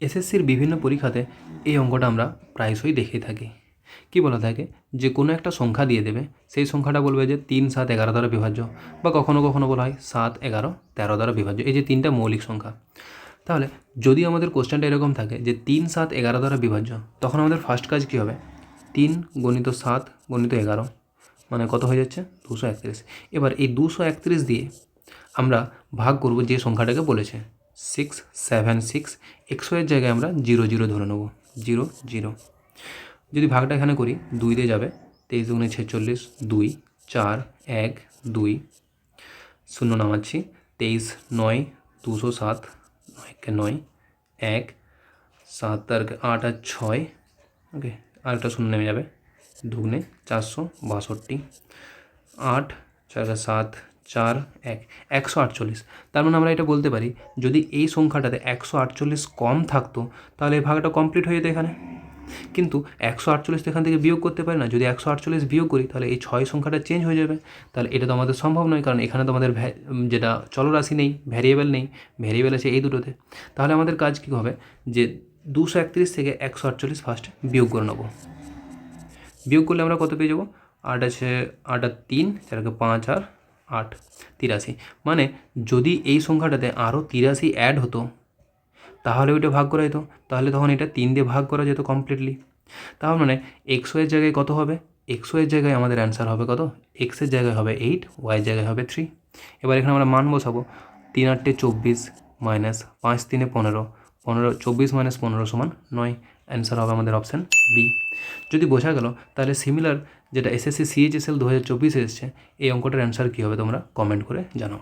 এসএসসির বিভিন্ন পরীক্ষাতে এই অঙ্কটা আমরা প্রায়শই দেখে থাকি। কি বলা থাকে যে কোনো একটা সংখ্যা দিয়ে দেবে, সেই সংখ্যাটা বলবে যে 3, 7, 11 দ্বারা বিভাজ্য, বা কখনো কখনো বলা হয় 7, 11, 13 দ্বারা বিভাজ্য। এই যে তিনটা মৌলিক সংখ্যা। তাহলে যদি আমাদের কোশ্চেনটা এরকম থাকে যে 3, 7, 11 দ্বারা বিভাজ্য, তখন আমাদের ফার্স্ট কাজ কী হবে? 3 × 7 × 11 মানে কত হয়ে যাচ্ছে? 231। এবার এই 231 দিয়ে আমরা ভাগ করব যে সংখ্যাটাকে বলেছে 6, 7, 6। 100 এর জায়গায় আমরা 0, 0 ধরে নেব, 0, 0। যদি ভাগটা এখানে করি 2 দিয়ে যাবে, 23 × 46, 2, 4, 1, 2, শূন্য নামাচ্ছি, 23, 9, 207, 9, 1, 7 আর 8 আর 6, ওকে, আরেকটা শূন্য নেমে যাবে, 2 × 462, 8, 4, 7, 4, 1, 148। তার মানে আমরা এটা বলতে পারি যদি এই সংখ্যাটাতে 148 কম থাকতো তাহলে এই ভাগটা কমপ্লিট হয়ে যেত এখানে। কিন্তু 148 এখান থেকে বিয়োগ করতে পারি না। যদি 148 বিয়োগ করি তাহলে এই 6 সংখ্যাটা চেঞ্জ হয়ে যাবে। তাহলে এটা তো আমাদের সম্ভব নয়, কারণ এখানে তো আমাদের যেটা চলরাশি নেই, ভ্যারিয়েবল নেই, ভ্যারিয়েবল আছে এই দুটোতে। তাহলে আমাদের কাজ কী হবে যে 231 থেকে 148 ফার্স্ট বিয়োগ করে নেব। বিয়োগ করলে আমরা কত পেয়ে যাবো? 8 আছে, 8 আর 3, 4 আর 5 আর 8, 83। মানে যদি এই সংখ্যাটাতে আরও 83 অ্যাড হতো তাহলে ওইটা ভাগ করা যেত, তাহলে তখন এটা 3 দিয়ে ভাগ করা যেত কমপ্লিটলি। তার মানে 100 এর জায়গায় কত হবে? 100 এর জায়গায় আমাদের অ্যান্সার হবে কত? x এর জায়গায় হবে 8, y এর জায়গায় হবে 3। এবার এখানে আমরা মান বসাবো, 3 8 24 মাইনাস 5 3 15, 24 - 15 = 9। অ্যান্সার হবে আমাদের অপশান বি। যদি বোঝা গেল তাহলে সিমিলার যেটা এসএসসি CHSL 2024 এসেছে, এই অঙ্কটার অ্যান্সার কী হবে তোমরা কমেন্ট করে জানাও।